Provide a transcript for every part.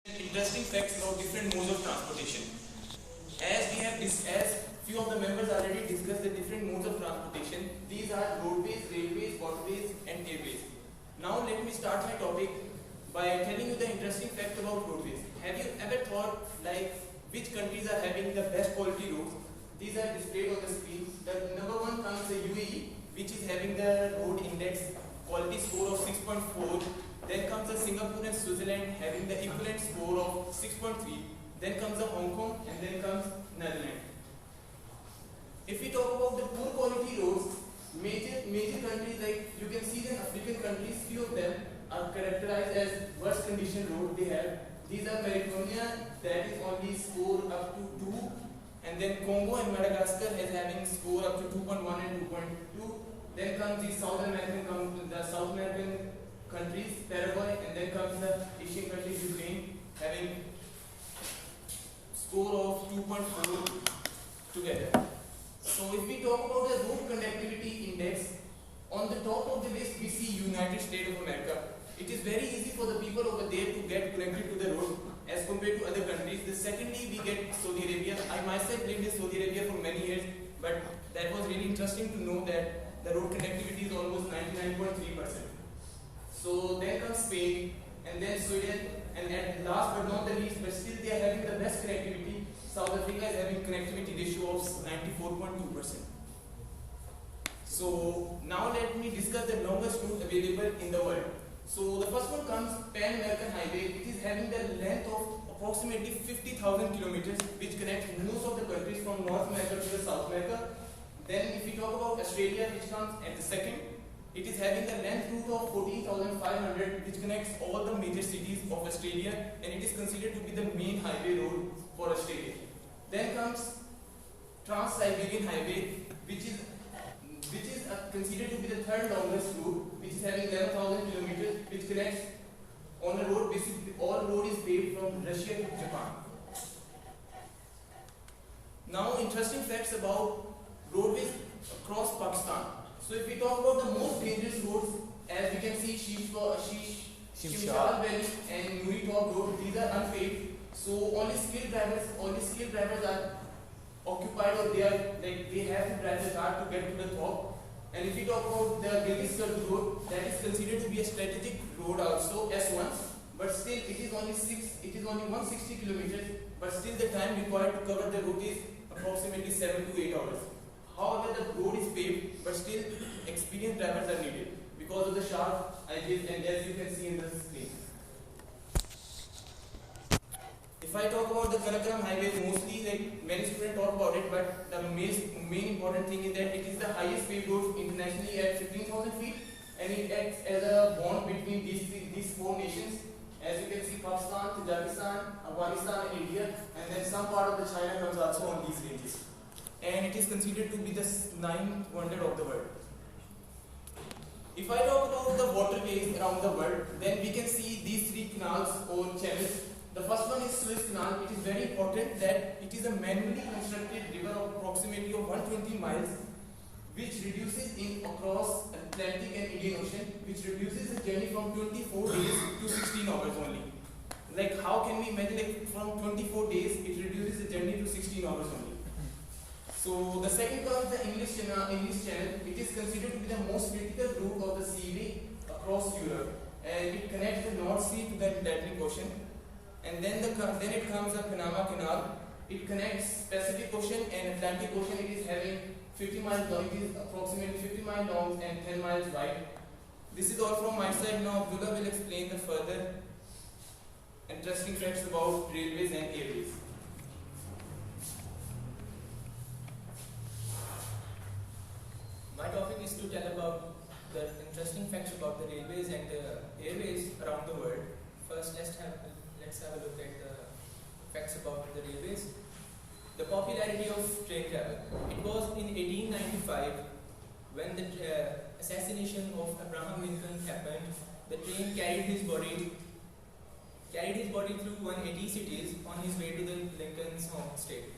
Interesting facts about different modes of transportation. As few of the members already discussed the different modes of transportation, these are roadways, railways, waterways, and airways. Now let me start my topic by telling you the interesting fact about roadways. Have you ever thought like which countries are having the best quality roads? These are displayed on the screen. The number one comes the UAE, which is having the road index quality score of 6.4. Then comes the Singapore and Switzerland having the equivalent score of 6.3. Then comes the Hong Kong, and then comes Netherlands. If we talk about the poor quality roads, major countries like you can see the African countries, few of them are characterized as worst condition road they have. These are Mauritania, that is only score up to 2, and then Congo and Madagascar is having score up to 2.1 and 2.2. Then comes the South American countries, Paraguay, and then comes the Asian countries, Ukraine, having score of 2.4 together. So if we talk about the road conductivity index, on the top of the list we see United States of America. It is very easy for the people over there to get connected to the road as compared to other countries. Secondly, we get Saudi Arabia. I myself lived in Saudi Arabia for many years, but that was really interesting to know that the road connectivity is almost 99.3%. So then comes Spain, and then Sweden, and at last but not the least, but still they are having the best connectivity, South Africa is having connectivity ratio of 94.2%. So now let me discuss the longest route available in the world. So the first one comes Pan American Highway. It is having the length of approximately 50,000 kilometers, which connects most of the countries from North America to the South America. Then if we talk about Australia, which comes at the second, it is having the length route of 14,500, which connects all the major cities of Australia, and it is considered to be the main highway road for Australia. Then comes Trans-Siberian Highway, which is considered to be the third longest route, which is having 11,000 kilometers, which connects on a road. Basically, all road is paved from Russia to Japan. Now, interesting facts about roadways across Pakistan. So if we talk about the most dangerous roads, as we can see, Shimshal Valley and Nuri Top Road, these are unpaved. So only skilled drivers are occupied, or they have to drive the car to get to the top. And if we talk about the Gilgit Road, that is considered to be a strategic road also, S1, but still it is only 160 kilometers, but still the time required to cover the route is approximately 7 to 8 hours. However, the road is paved, but still experienced drivers are needed because of the sharp edges, and as you can see in the screen. If I talk about the Karakoram Highway, mostly like many students talk about it, but the main important thing is that it is the highest paved road internationally at 15,000 feet, and it acts as a bond between these four nations. As you can see, Pakistan, Tajikistan, Afghanistan, and India, and then some part of the China comes also on these ranges. And it is considered to be the ninth wonder of the world. If I talk about the waterways around the world, then we can see these three canals or channels. The first one is Suez Canal. It is very important that it is a manually constructed river of approximately 120 miles, which reduces in across Atlantic and Indian Ocean, which reduces the journey from 24 days to 16 hours only. Like how can we imagine, like from 24 days it reduces the journey to 16 hours only. So the second comes the English Channel. It is considered to be the most critical route of the seaway across Europe, and it connects the North Sea to the Atlantic Ocean. And then it comes the Panama Canal. It connects Pacific Ocean and Atlantic Ocean. It is having 50 miles long. It is approximately 50 miles long and 10 miles wide. This is all from my side. Now Abdullah will explain the further interesting facts about railways and airways. My topic is to tell about the interesting facts about the railways and the airways around the world. First, let's have a look at the facts about the railways. The popularity of train travel. It was in 1895 when the assassination of Abraham Lincoln happened. The train carried his body through 180 cities on his way to the Lincoln's home state.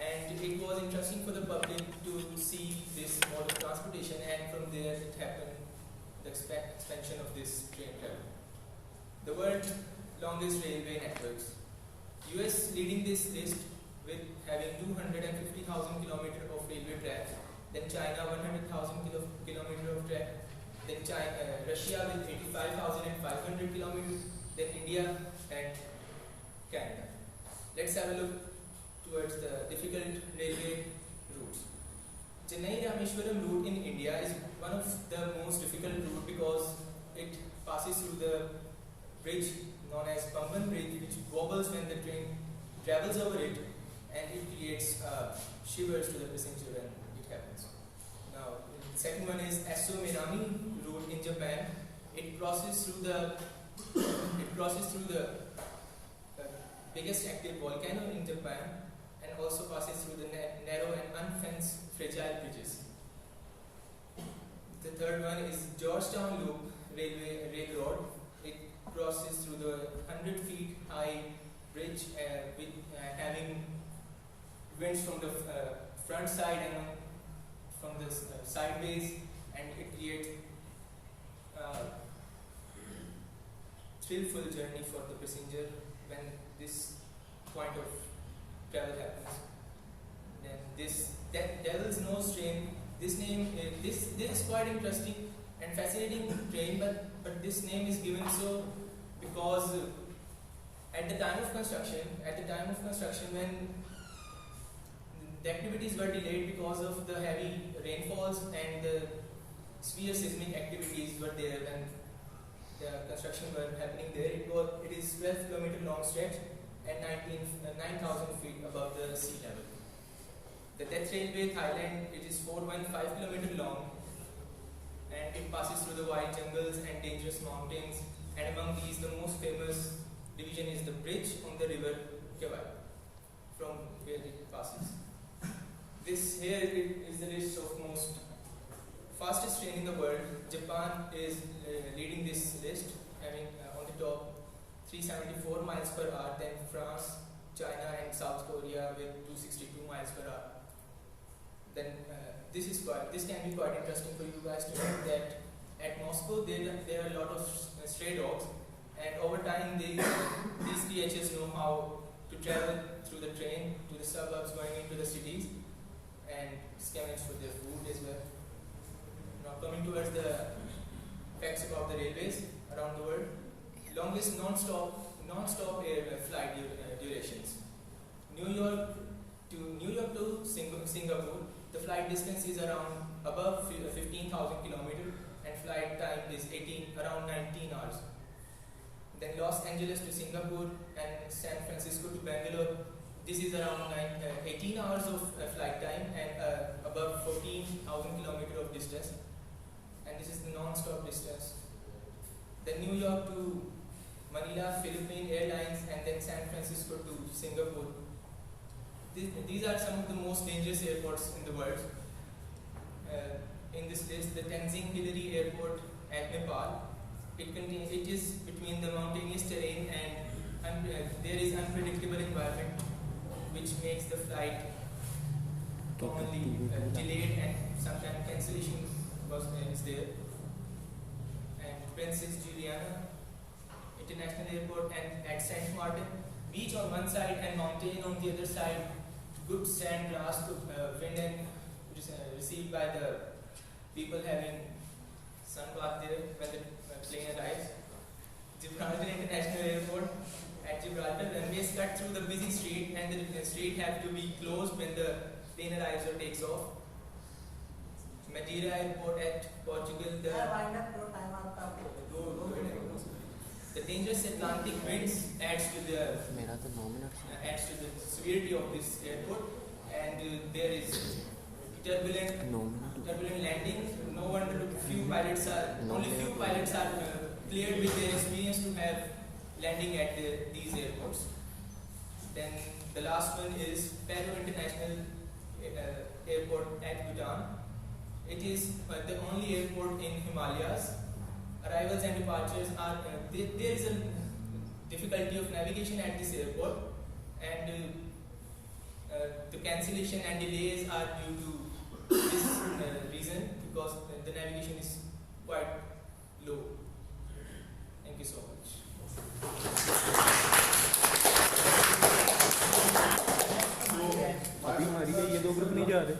And it was interesting for the public to see this mode of transportation, and from there it happened the expansion of this train travel. The word longest railway networks. US leading this list with having 250,000 kilometers of railway track, then China 100,000 kilometers of track, then Russia with 85,500 kilometers, then India and Canada. Let's have a look towards the difficult railway routes. Chennai Rameshwaram route in India is one of the most difficult route because it passes through the bridge known as Pamban Bridge, which wobbles when the train travels over it, and it creates shivers to the passenger when it happens. Now, the second one is Esso Minami route in Japan. It crosses through the biggest active volcano in Japan, and also passes through the narrow and unfenced fragile bridges. The third one is Georgetown Loop Railroad. It crosses through the 100 feet high bridge with having winds from the front side and from the sideways, and it creates thrillful journey for the passenger when this point of travel happens. Then this Devil's Nose train. This name this is quite interesting and fascinating train, but this name is given so because at the time of construction when the activities were delayed because of the heavy rainfalls and the severe seismic activities were there when the construction were happening there. It is 12 km long stretch and 9,000 feet above the sea level. The Death Railway Thailand, it is 415 km long, and it passes through the wild jungles and dangerous mountains, and among these the most famous division is the bridge on the river Kwai, from where it passes. This here is the list of most fastest train in the world. Japan is leading this list, having on the top 374 miles per hour, then France, China and South Korea with 262 miles per hour. Then this can be quite interesting for you guys to know that at Moscow there are a lot of stray dogs, and over time these creatures know how to travel through the train to the suburbs going into the cities and scavenge for their food as well. Now coming towards the facts about the railways around the world. Longest non-stop air flight durations. New York to Singapore, the flight distance is around above 15,000 kilometers and flight time is around 19 hours. Then Los Angeles to Singapore and San Francisco to Bangalore, this is around 18 hours of flight time and above 14,000 kilometers of distance, and this is the non-stop distance. Then New York to Manila, Philippine Airlines, and then San Francisco to Singapore. These are some of the most dangerous airports in the world. In this list, the Tenzing Hillary Airport at Nepal. It is between the mountainous terrain and there is unpredictable environment, which makes the flight commonly delayed and sometimes cancellation is there. And Princess Juliana International Airport and at Saint Martin, beach on one side and mountain on the other side. Good sand grass to wind and received by the people having sunbath there when the plane arrives. Gibraltar International Airport at Gibraltar, runways cut through the busy street and the street have to be closed when the plane arrives or takes off. Madeira Airport at Portugal, the dangerous Atlantic winds adds to the severity of this airport, and there is turbulent landing. No wonder only few pilots are cleared with their experience to have landing at these airports. Then the last one is Paro International Airport at Bhutan. It is the only airport in Himalayas. Arrivals and departures are there is a difficulty of navigation at this airport, and the cancellation and delays are due to this reason, because the navigation is quite low. Thank you so much. मारी है, ये दो group नहीं जा रहे।